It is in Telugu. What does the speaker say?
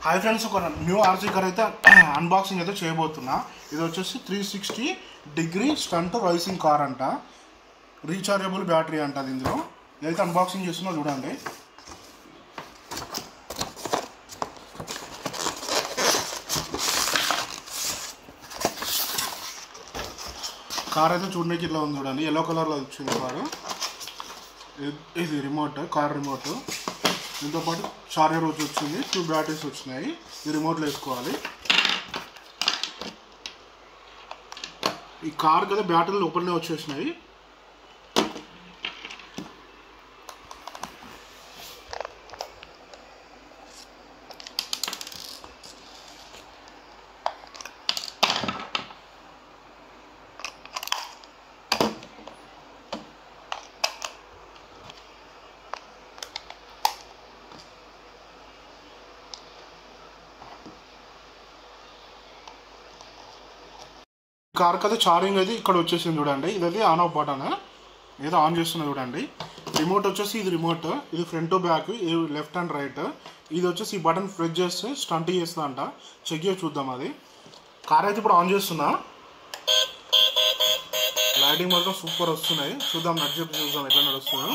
హాయ్ ఫ్రెండ్స్, ఒక న్యూ ఆర్సీ కార్ అయితే అన్బాక్సింగ్ అయితే చేయబోతున్నా. ఇది వచ్చేసి 360 డిగ్రీ స్టంట్ రైసింగ్ కార్ అంట. రీఛార్జబుల్ బ్యాటరీ అంట. అది ఇందులో ఏదైతే అన్బాక్సింగ్ చేస్తున్నా చూడండి. కార్ అయితే చూడడానికి ఇట్లా ఉంది చూడండి. ఎల్లో కలర్లో వచ్చింది కారు. ఇది రిమోట్, కార్ రిమోట్. దీంతో పాటు చార్జర్ వచ్చి వచ్చింది, 2 బ్యాటరీస్ వచ్చినాయి. ఈ రిమోట్లో వేసుకోవాలి. ఈ కార్ కదా బ్యాటరీలు లోపలనే వచ్చేసినాయి. కార్ కదా ఛార్జింగ్ అయితే ఇక్కడ వచ్చేసింది చూడండి. ఇదైతే ఆన్ ఆఫ్ బటన్, ఏదో ఆన్ చేస్తున్నా చూడండి. రిమోట్ వచ్చేసి ఇది రిమోట్, ఇది ఫ్రంట్ బ్యాక్, ఇది లెఫ్ట్ అండ్ రైట్. ఇది వచ్చేసి ఈ బటన్ ప్రెస్ చేస్తే స్టంట్ చేస్తా అంట. చెక్ చేసి చూద్దాం. అది కార్ అయితే ఇప్పుడు ఆన్ చేస్తున్నా. లైటింగ్ మాత్రం సూపర్ వస్తున్నాయి. చూద్దాం, నడిచి చూద్దాం ఎట్లా నడుస్తుందో.